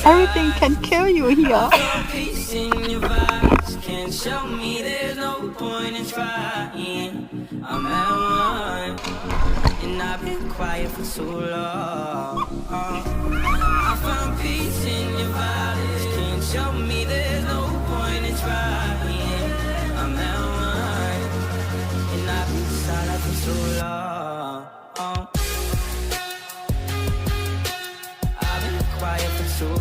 Everything can kill you here. Peace in your vibes can show me there's no point in trying. I'm at one, and I've been quiet for too long. I found peace in your vibes can show me there's no point in trying. I'm at one, and I've been silent for too long.